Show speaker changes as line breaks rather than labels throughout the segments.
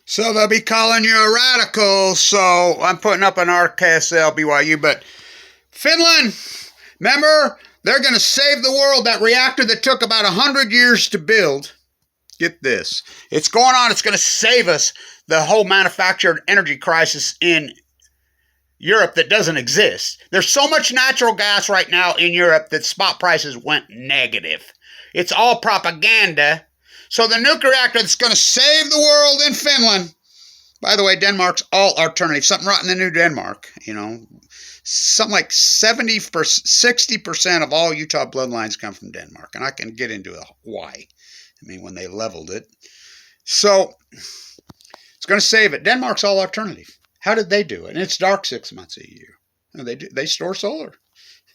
So they'll be calling you a radical. So I'm putting up an RKSL BYU. But Finland, remember, they're going to save the world. That reactor that took about 100 years to build. Get this. It's going on. It's going to save us the whole manufactured energy crisis in Europe that doesn't exist. There's so much natural gas right now in Europe that spot prices went negative. It's all propaganda. So the nuclear reactor that's going to save the world in Finland. By the way, Denmark's all alternative. Something rotten in New Denmark. You know, something like 60% of all Utah bloodlines come from Denmark. And I can get into why. I mean, when they leveled it. So it's going to save it. Denmark's all alternative. How did they do it? And it's dark 6 months a year. They store solar.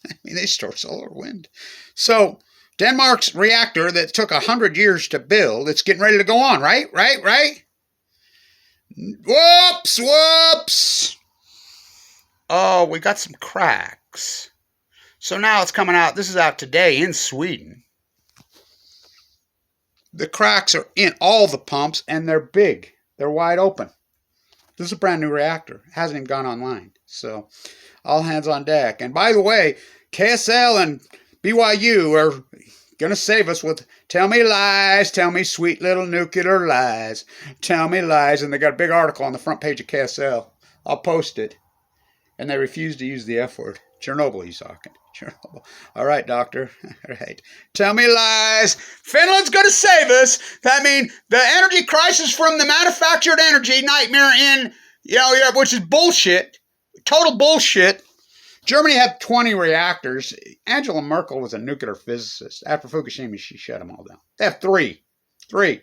I mean, they store solar wind. So Denmark's reactor that took 100 years to build, it's getting ready to go on, right? Whoops. Oh, we got some cracks. So now it's coming out. This is out today in Sweden. The cracks are in all the pumps, and they're big. They're wide open. This is a brand new reactor. It hasn't even gone online. So all hands on deck. And by the way, KSL and BYU are going to save us with tell me lies, tell me sweet little nuclear lies, tell me lies. And they got a big article on the front page of KSL. I'll post it. And they refuse to use the F word. Chernobyl, he's talking. Chernobyl. All right, doctor. All right. Tell me lies. Finland's going to save us. I mean, the energy crisis from the manufactured energy nightmare in, Europe, which is bullshit. Total bullshit. Germany had 20 reactors. Angela Merkel was a nuclear physicist. After Fukushima, she shut them all down. They have three.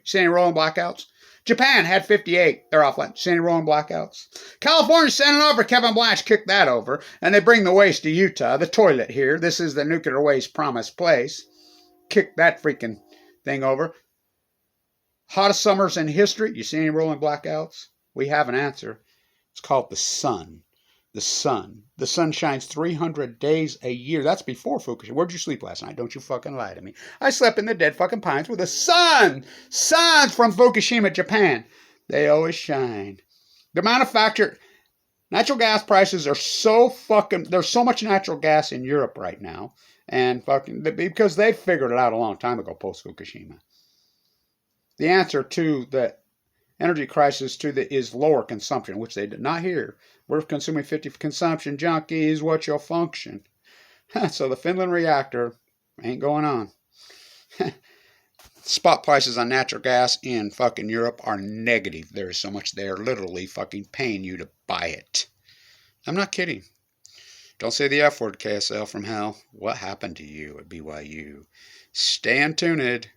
See any rolling blackouts? Japan had 58. They're offline. See any rolling blackouts? California sent it over. Kevin Blanche kicked that over. And they bring the waste to Utah. The toilet here. This is the nuclear waste promised place. Kick that freaking thing over. Hottest summers in history. You see any rolling blackouts? We have an answer. It's called the sun. The sun. The sun shines 300 days a year. That's before Fukushima. Where'd you sleep last night? Don't you fucking lie to me. I slept in the dead fucking pines with the sun. Suns from Fukushima, Japan. They always shine. The manufactured natural gas prices are so fucking... There's so much natural gas in Europe right now. And fucking... Because they figured it out a long time ago, post-Fukushima. The answer to the energy crisis is lower consumption, which they did not hear. We're consuming 50 consumption junkies. What's your function? So the Finland reactor ain't going on. Spot prices on natural gas in fucking Europe are negative. There is so much they're literally fucking paying you to buy it. I'm not kidding. Don't say the F word, KSL from hell. What happened to you at BYU? Stay tuned.